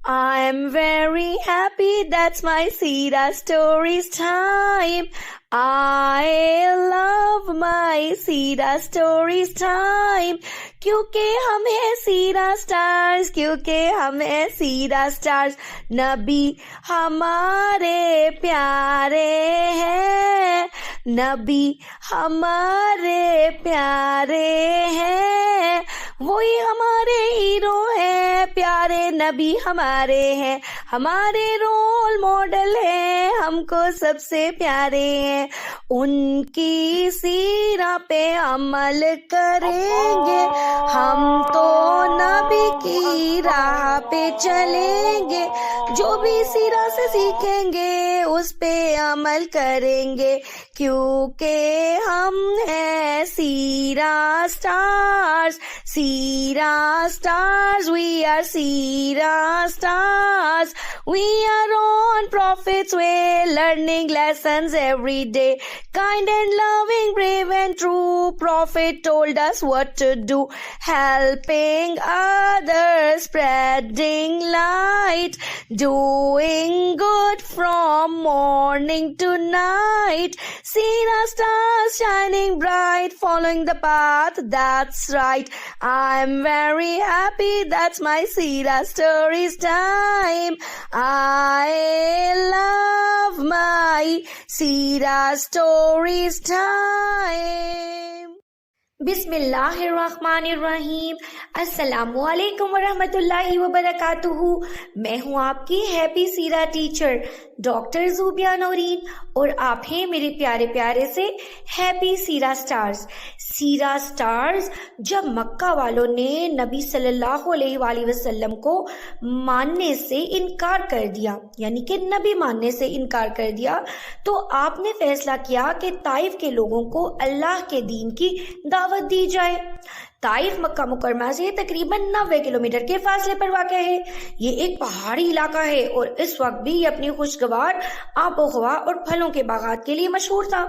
I'm very happy, that's my Sira Stories time. I love my Sira Stories time. کیونکہ ہم ہیں Sierra stars, کیونکہ ہم ہیں سیرا سٹارز. نبی ہمارے پیارے ہیں، نبی ہمارے پیارے ہیں، وہی ہمارے ہیرو ہیں، پیارے نبی ہمارے ہیں، ہمارے رول ماڈل ہیں، ہم کو سب سے پیارے ہیں. ان کی سیرت پہ عمل کریں گے، ہم تو نبی کی راہ پہ چلیں گے. جو بھی سیرت سے سیکھیں گے اس پہ عمل کریں گے، کیونکہ ہم ہیں Sierra Stars. Sierra Stars, we are Sierra Stars. We are on Prophet's way, learning lessons every day. Kind and loving, brave and true, Prophet told us what to do. Helping others, spreading light, doing good from morning to night. Seera stars shining bright, following the path that's right. I'm very happy, that's my Seera Stories time. I love my Seera Stories time. بسم اللہ الرحمن الرحیم. السلام علیکم ورحمۃ اللہ وبرکاتہ. میں ہوں آپ کی ہیپی سیرا ٹیچر ڈاکٹر زوبیہ نورین، اور آپ ہیں میرے پیارے پیارے سے ہیپی سیرا سٹارز. سیرا سٹارز، جب مکہ والوں نے نبی صلی اللہ علیہ وآلہ وسلم کو ماننے سے انکار کر دیا، یعنی کہ نبی ماننے سے انکار کر دیا، تو آپ نے فیصلہ کیا کہ طائف کے لوگوں کو اللہ کے دین کی دعوت دی جائے. طائف مکہ مکرمہ سے تقریباً 90 کلومیٹر کے فاصلے پر واقع ہے. یہ ایک پہاڑی علاقہ ہے اور اس وقت بھی یہ اپنی خوشگوار آب و ہوا اور پھلوں کے باغات کے لیے مشہور تھا.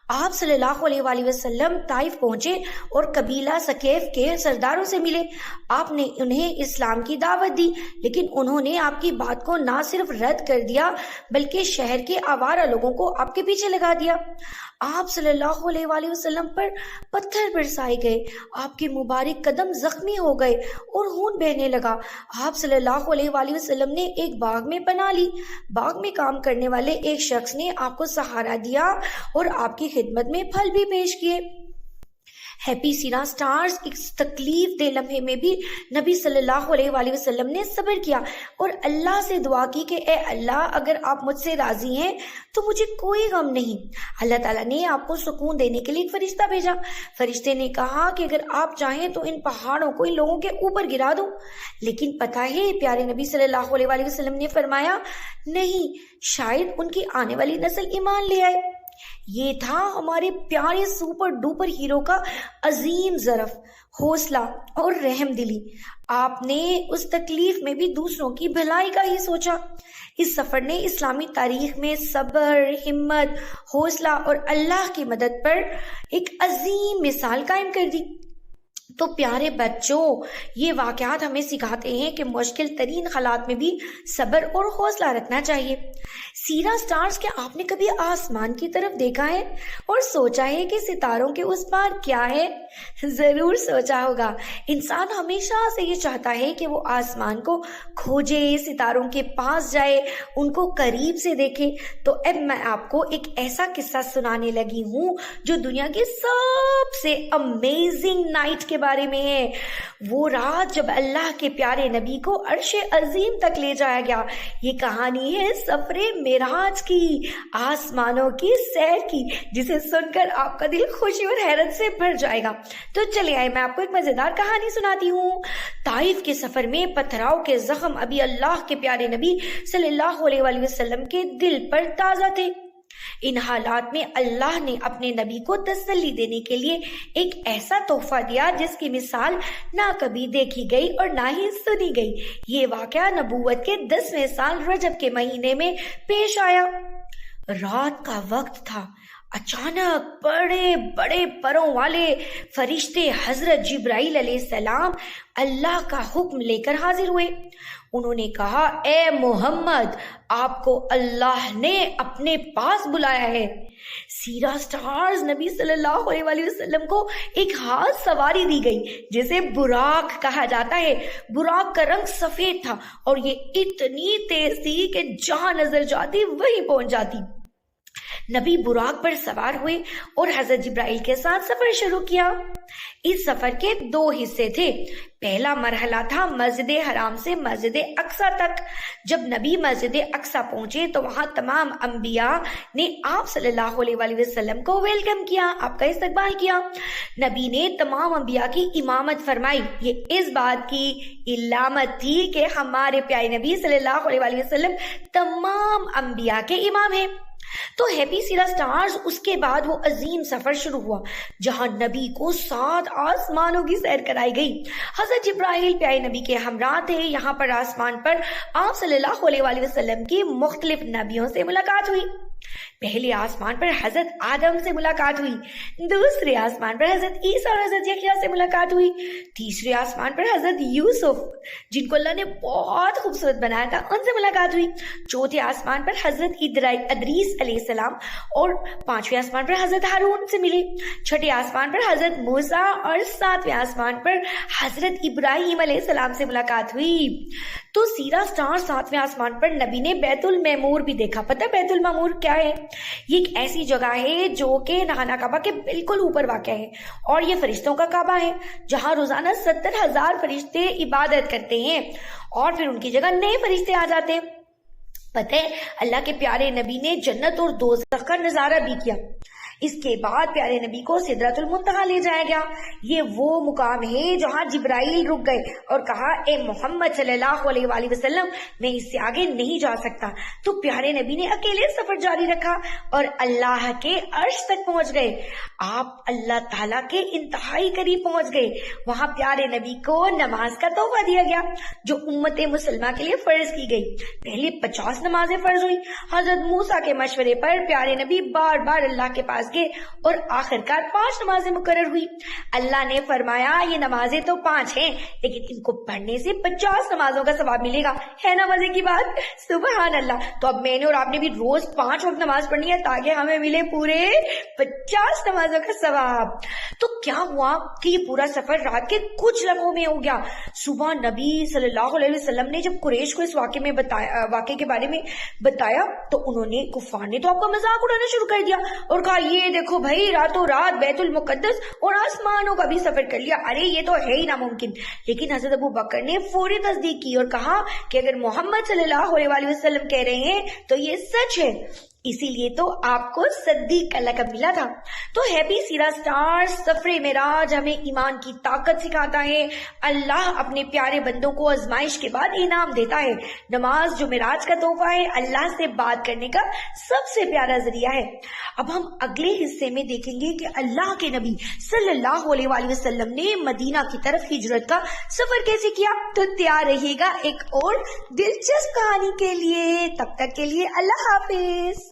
آپ صلی اللہ علیہ وآلہ وسلم طائف پہنچے اور قبیلہ ثقیف کے سرداروں سے ملے. آپ نے انہیں اسلام کی دعوت دی، لیکن انہوں نے آپ کی بات کو نہ صرف رد کر دیا بلکہ شہر کے آوارہ لوگوں کو آپ کے پیچھے لگا دیا. آپ صلی اللہ علیہ وآلہ وسلم پر پتھر برسائے گئے، آپ کے مبارک قدم زخمی ہو گئے اور خون بہنے لگا. آپ صلی اللہ علیہ وآلہ وسلم نے ایک باغ میں پناہ لی. باغ میں کام کرنے والے ایک شخص نے آپ کو سہارا دیا اور آپ کی خدمت میں پھل بھی پیش کیے. ہیپی سیرا سٹارز، اس تکلیف دہ لمحے میں بھی نبی صلی اللہ علیہ وآلہ وسلم نے صبر کیا اور اللہ سے دعا کی کہ اے اللہ، اگر آپ مجھ سے راضی ہیں تو مجھے کوئی غم نہیں. اللہ تعالیٰ نے آپ کو سکون دینے کے لیے ایک فرشتہ بھیجا. فرشتے نے کہا کہ اگر آپ چاہیں تو ان پہاڑوں کو ان لوگوں کے اوپر گرا دو. لیکن پتہ ہے پیارے نبی صلی اللہ علیہ وآلہ وسلم نے فرمایا، نہیں، شاید ان کی آنے والی نسل ایمان لے آئے. یہ تھا ہمارے پیارے سپر ڈوپر ہیرو کا عظیم ظرف، حوصلہ اور رحم دلی. آپ نے اس تکلیف میں بھی دوسروں کی بھلائی کا ہی سوچا. اس سفر نے اسلامی تاریخ میں صبر، ہمت، حوصلہ اور اللہ کی مدد پر ایک عظیم مثال قائم کر دی. تو پیارے بچوں، یہ واقعات ہمیں سکھاتے ہیں کہ مشکل ترین حالات میں بھی صبر اور حوصلہ رکھنا چاہیے. سیرا سٹارز، کیا آپ نے کبھی آسمان کی طرف دیکھا ہے اور سوچا ہے کہ ستاروں کے اس پار کیا ہے؟ ضرور سوچا ہوگا. انسان ہمیشہ سے یہ چاہتا ہے کہ وہ آسمان کو کھوجے، ستاروں کے پاس جائے، ان کو قریب سے دیکھے. تو اب میں آپ کو ایک ایسا قصہ سنانے لگی ہوں جو دنیا کی سب سے امیزنگ نائٹ کے بارے میں ہے. وہ رات جب اللہ کے پیارے نبی کو عرش عظیم تک لے جایا گیا. یہ کہانی ہے سفر معراج کی، آسمانوں کی سیر کی، جسے سن کر آپ کا دل خوشی اور حیرت سے بھر جائے گا. تو چلے آئے، میں آپ کو ایک مزیدار کہانی سناتی ہوں. طائف کے سفر میں پتھراؤ کے زخم ابھی اللہ کے پیارے نبی صلی اللہ علیہ وآلہ وسلم کے دل پر تازہ تھے. ان حالات میں اللہ نے اپنے نبی کو تسلی دینے کے لیے ایک ایسا تحفہ دیا جس کی مثال نہ کبھی دیکھی گئی اور نہ ہی سنی گئی. یہ واقعہ نبوت کے 10ویں سال رجب کے مہینے میں پیش آیا. رات کا وقت تھا. اچانک بڑے بڑے پروں والے فرشتے حضرت جبرائیل علیہ السلام اللہ کا حکم لے کر حاضر ہوئے۔ انہوں نے کہا، اے محمد، آپ کو اللہ نے اپنے پاس بلایا ہے۔ سیرا سٹارز نبی صلی اللہ علیہ وآلہ وسلم کو ایک خاص سواری دی گئی جسے براق کہا جاتا ہے۔ براق کا رنگ سفید تھا اور یہ اتنی تیز تھی کہ جہاں نظر جاتی وہیں پہنچ جاتی۔ نبی براق پر سوار ہوئے اور حضرت جبرائیل کے ساتھ سفر شروع کیا۔ اس سفر کے 2 حصے تھے۔ پہلا مرحلہ تھا مسجد حرام سے مسجد اقصی تک۔ جب نبی مسجد اقصی پہنچے تو وہاں تمام انبیاء نے آپ صلی اللہ علیہ وآلہ وسلم کو ویلکم کیا، آپ کا استقبال کیا۔ نبی نے تمام انبیاء کی امامت فرمائی۔ یہ اس بات کی علامت تھی کہ ہمارے پیارے نبی صلی اللہ علیہ وآلہ وسلم تمام انبیاء کے امام ہیں۔ تو ہیپی سیرا سٹارز، اس کے بعد وہ عظیم سفر شروع ہوا جہاں نبی کو 7 آسمانوں کی سیر کرائی گئی۔ حضرت جبرائیل پیارے نبی کے ہمراہ تھے۔ یہاں پر آسمان پر آپ صلی اللہ علیہ وآلہ وسلم کی مختلف نبیوں سے ملاقات ہوئی۔ پہلے آسمان پر حضرت آدم سے ملاقات ہوئی، دوسرے آسمان پر حضرت عیسیٰ اور حضرت یحییٰ سے ملاقات ہوئی، تیسرے آسمان پر حضرت یوسف جن کو اللہ نے بہت خوبصورت بنایا تھا ان سے ملاقات ہوئی، چوتھے آسمان پر حضرت ادریس علیہ السلام اور 5ویں آسمان پر حضرت ہارون سے ملے، چھٹے آسمان پر حضرت موسیٰ اور 7ویں آسمان پر حضرت ابراہیم علیہ السلام سے ملاقات ہوئی۔ تو سیرا سٹار 7ویں آسمان پر نبی نے بیت المعمور بھی دیکھا۔ پتہ بیت المعمور کیا ہے؟ یہ ایک ایسی جگہ ہے جو کہ خانہ کعبہ کے بالکل اوپر واقع ہے اور یہ فرشتوں کا کعبہ ہے جہاں روزانہ 70,000 فرشتے عبادت کرتے ہیں اور پھر ان کی جگہ نئے فرشتے آ جاتے ہیں۔ پتہ ہے اللہ کے پیارے نبی نے جنت اور دوزخ کا نظارہ بھی کیا۔ اس کے بعد پیارے نبی کو سدرۃ المنتہا لے جایا گیا۔ یہ وہ مقام ہے جہاں جبرائیل رک گئے اور کہا، اے محمد صلی اللہ علیہ وآلہ وسلم، میں اس سے آگے نہیں جا سکتا۔ تو پیارے نبی نے اکیلے سفر جاری رکھا اور اللہ کے عرش تک پہنچ گئے۔ آپ اللہ تعالیٰ کے انتہائی قریب پہنچ گئے۔ وہاں پیارے نبی کو نماز کا تحفہ دیا گیا جو امت مسلمہ کے لیے فرض کی گئی۔ پہلے 50 نمازیں فرض ہوئی۔ حضرت موسیٰ کے مشورے پر پیارے نبی بار بار اللہ کے پاس گئے اور آخرکار 5 نمازیں مقرر ہوئی۔ اللہ نے فرمایا، یہ نمازیں تو 5 ہیں لیکن ان کو پڑھنے سے 50 نمازوں کا ثواب ملے گا۔ ہے نا مزے کی بات؟ سبحان اللہ۔ تو اب میں نے اور آپ نے بھی روز 5 وقت نماز پڑھنی ہے تاکہ ہمیں ملے پورے 50 نمازوں کا ثواب۔ تو کیا ہوا کہ یہ پورا سفر رات کے کچھ لمحوں میں ہو گیا۔ صبح نبی صلی اللہ علیہ وسلم نے جب قریش کو اس واقعے کے بارے میں بتایا تو انہوں نے، کفار نے تو آپ کا مذاق اڑانا شروع کر دیا اور کہا، یہ دیکھو بھائی، راتوں رات بیت المقدس اور آسمانوں کا بھی سفر کر لیا، ارے یہ تو ہے ہی ناممکن۔ لیکن حضرت ابو بکر نے فوری تصدیق کی اور کہا کہ اگر محمد صلی اللہ علیہ وآلہ وسلم کہہ رہے ہیں تو یہ سچ ہے، اسی لیے تو آپ کو صدیق کا لقب ملا تھا۔ تو ہیپی سیرا سٹار سفر معراج ہمیں ایمان کی طاقت سکھاتا ہے۔ اللہ اپنے پیارے بندوں کو آزمائش کے بعد انعام دیتا ہے۔ نماز جو معراج کا تحفہ ہے، اللہ سے بات کرنے کا سب سے پیارا ذریعہ ہے۔ اب ہم اگلے حصے میں دیکھیں گے کہ اللہ کے نبی صلی اللہ علیہ وآلہ وسلم نے مدینہ کی طرف ہجرت کا سفر کیسے کیا۔ تو تیار رہیے گا ایک اور دلچسپ کہانی کے لیے۔ تب تک کے لیے اللہ حافظ۔